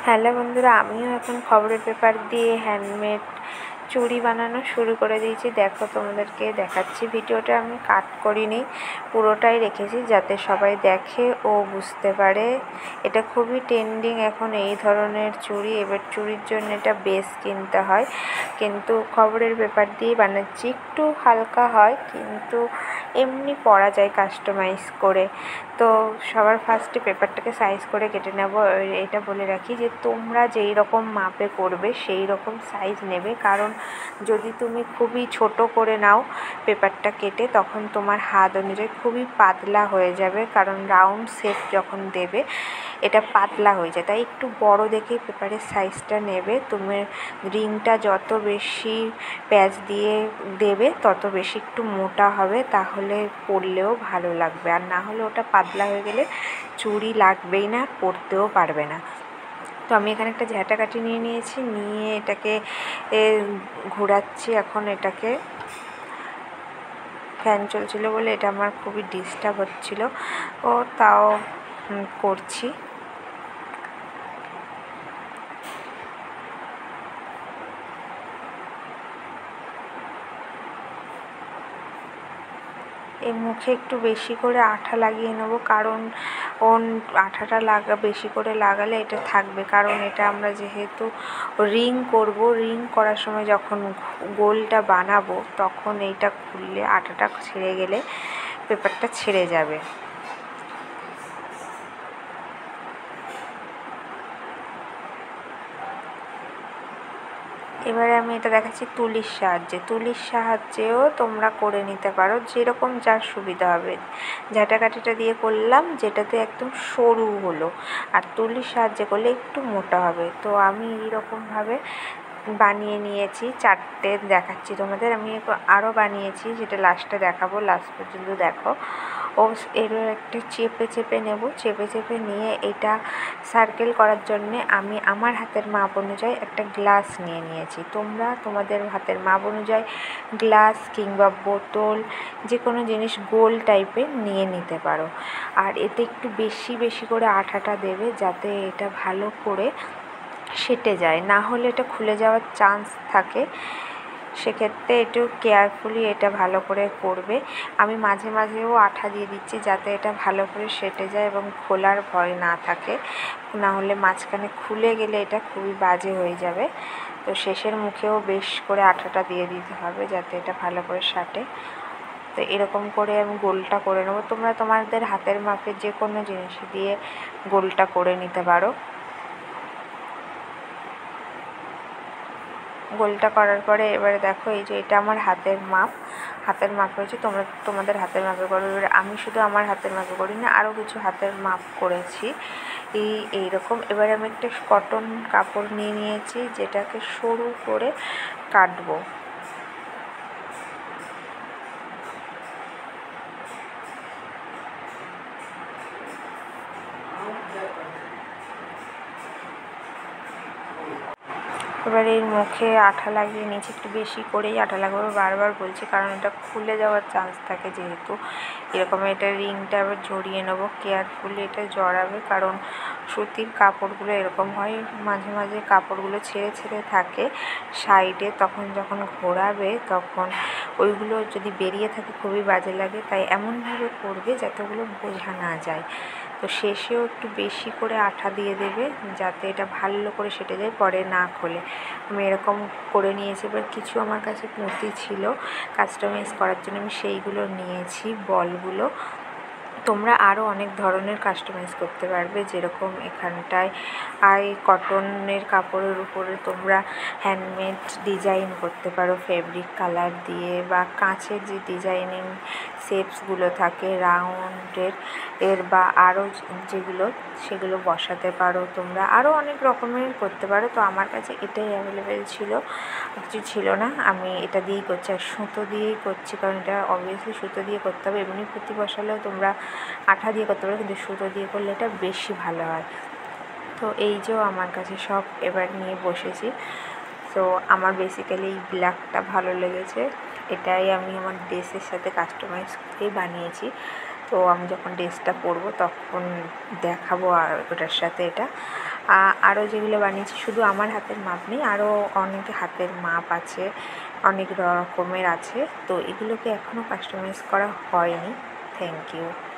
Hello বন্ধুরা, আমিও এখন খবরের পেপার দিয়ে হ্যান্ডমেড চুড়ি বানানো শুরু করে দিয়েছি। দেখো, তোমাদেরকে দেখাচ্ছি। ভিডিওটা আমি কাট করিনি, পুরোটাই রেখেছি যাতে সবাই দেখে ও বুঝতে পারে। এটা খুবই ট্রেন্ডিং এখন এই ধরনের চুড়ি। এবার চুড়ির জন্য এটা বেস কিনতে হয়, কিন্তু খবরের পেপার দিয়ে বানাচ্ছি। একটু হালকা হয়, কিন্তু এমনি পরা যায় কাস্টমাইজ করে। তো সবার ফার্স্টে পেপারটাকে সাইজ করে কেটে নেব। এটা বলে রাখি যে তোমরা যেই রকম মাপে করবে সেই রকম সাইজ নেবে, কারণ যদি তুমি খুবই ছোট করে নাও পেপারটা কেটে, তখন তোমার হাত অনুযায়ী খুবই পাতলা হয়ে যাবে, কারণ রাউন্ড শেপ যখন দেবে এটা পাতলা হয়ে যায়। তাই একটু বড় দেখেই পেপারের সাইজটা নেবে। তুমি রিংটা যত বেশি প্যাচ দিয়ে দেবে তত বেশি একটু মোটা হবে, তাহলে পরলেও ভালো লাগবে। আর না হলে ওটা পাতলা হয়ে গেলে চুড়ি লাগবেই না, পরতেও পারবে না। তো আমি এখানে একটা ঝাঁটা কাঠি নিয়ে নিয়েছি, নিয়ে এটাকে ঘোরাচ্ছি। এখন এটাকে ফ্যান চলছিল বলে এটা আমার খুবই ডিস্টার্ব হচ্ছিল, ও তাও করছি। এই মুখে একটু বেশি করে আঠা লাগিয়ে নেবো, কারণ আঠাটা বেশি করে লাগালে এটা থাকবে। কারণ এটা আমরা যেহেতু রিং করব, রিং করার সময় যখন গোলটা বানাবো তখন এইটা খুললে আঠাটা ছেড়ে গেলে পেপারটা ছেড়ে যাবে। এবারে আমি এটা দেখাচ্ছি তুলির সাহায্যে। তুলির সাহায্যেও তোমরা করে নিতে পারো, যেরকম যার সুবিধা হবে। ঝাঁটাকাঠিটা দিয়ে করলাম যেটাতে একদম সরু হলো, আর তুলির সাহায্যে করলে একটু মোটা হবে। তো আমি এইরকমভাবে বানিয়ে নিয়েছি। 4টে দেখাচ্ছি তোমাদের। আমি আরও বানিয়েছি, যেটা লাস্টে দেখাবো, লাস্ট পর্যন্ত দেখো। এর একটা চেপে চেপে নেব, চেপে চেপে নিয়ে এটা সার্কেল করার জন্যে আমি আমার হাতের মাপ অনুযায়ী একটা গ্লাস নিয়ে নিয়েছি। তোমরা তোমাদের হাতের মাপ অনুযায়ী গ্লাস কিংবা বোতল যে কোনো জিনিস গোল টাইপের নিয়ে নিতে পারো। আর এতে একটু বেশি বেশি করে আঠাটা দেবে, যাতে এটা ভালো করে সেটে যায়, না হলে এটা খুলে যাওয়ার চান্স থাকে। সেক্ষেত্রে একটু কেয়ারফুলি এটা ভালো করে করবে। আমি মাঝে মাঝেও আঠা দিয়ে দিচ্ছি যাতে এটা ভালো করে সেটে যায় এবং খোলার ভয় না থাকে, না হলে মাঝখানে খুলে গেলে এটা খুবই বাজে হয়ে যাবে। তো শেষের মুখেও বেশ করে আঠাটা দিয়ে দিতে হবে যাতে এটা ভালো করে সাটে। তো এরকম করে আমি গোলটা করে নেবো। তোমরা তোমাদের হাতের মাপে যে কোনো জিনিস দিয়ে গোলটা করে নিতে পারো। গোলটা করার পরে এবারে দেখো, এই যে এটা আমার হাতের মাপ হয়েছে। তোমরা তোমাদের হাতের মাপে করো। এবারে আমি শুধু আমার হাতের মাপে করি না, আরও কিছু হাতের মাপ করেছি এইরকম। এবারে আমি একটা কটন কাপড় নিয়ে নিয়েছি, যেটাকে সরু করে কাটবো। এবার এর মুখে আঠা লাগিয়ে নিয়েছি, একটু বেশি করেই আঠা লাগাবো, বারবার বলছি, কারণ এটা খুলে যাওয়ার চান্স থাকে। যেহেতু এরকম এটা রিংটা আবার জড়িয়ে নেবো, কেয়ারফুলি এটা জড়াবে, কারণ সুতির কাপড়গুলো এরকম হয়, মাঝে মাঝে কাপড়গুলো ছেড়ে ছেড়ে থাকে সাইডে, তখন যখন ঘোরাবে তখন ওইগুলো যদি বেরিয়ে থাকে খুবই বাজে লাগে। তাই এমনভাবে করবে যাতে ওগুলো বোঝা না যায়। তো শেষেও একটু বেশি করে আঠা দিয়ে দেবে যাতে এটা ভালো করে সেটে যায়, পরে না খোলে। আমি এরকম করে নিয়েছি। এবার কিছু আমার কাছে পুঁতি ছিল কাস্টমাইজ করার জন্য, আমি সেইগুলো নিয়েছি, বলগুলো। তোমরা আরও অনেক ধরনের কাস্টমাইজ করতে পারবে, যেরকম এখানটায় কটনের কাপড়ের উপরে তোমরা হ্যান্ডমেড ডিজাইন করতে পারো ফেব্রিক কালার দিয়ে, বা কাঁচের যে ডিজাইনিং শেপসগুলো থাকে রাউন্ডের বা আরও যেগুলো, সেগুলো বসাতে পারো। তোমরা আরও অনেক রকমের করতে পারো। তো আমার কাছে এটাই অ্যাভেলেবেল ছিল, কিছু ছিল না। আমি এটা দিয়েই করছি, আর সুতো দিয়েই করছি, কারণ এটা অবভিয়াসলি সুতো দিয়ে করতে হবে। এমনি পুঁতি বসালেও তোমরা আঠা দিয়ে করতে পারো, কিন্তু সুতো দিয়ে করলে এটা বেশি ভালো হয়। তো এই যে আমার কাছে সব এবার নিয়ে বসেছি। তো আমার বেসিক্যালি এই ব্ল্যাকটা ভালো লেগেছে, এটাই আমি আমার ড্রেসের সাথে কাস্টমাইজ করেই বানিয়েছি। তো আমি যখন ড্রেসটা পরবো তখন দেখাবো আর ওটার সাথে এটা। আরও যেগুলো বানিয়েছি শুধু আমার হাতের মাপ নেই, আরও অনেক হাতের মাপ আছে, অনেক রকমের আছে। তো এগুলোকে এখনও কাস্টমাইজ করা হয়নি। Thank you.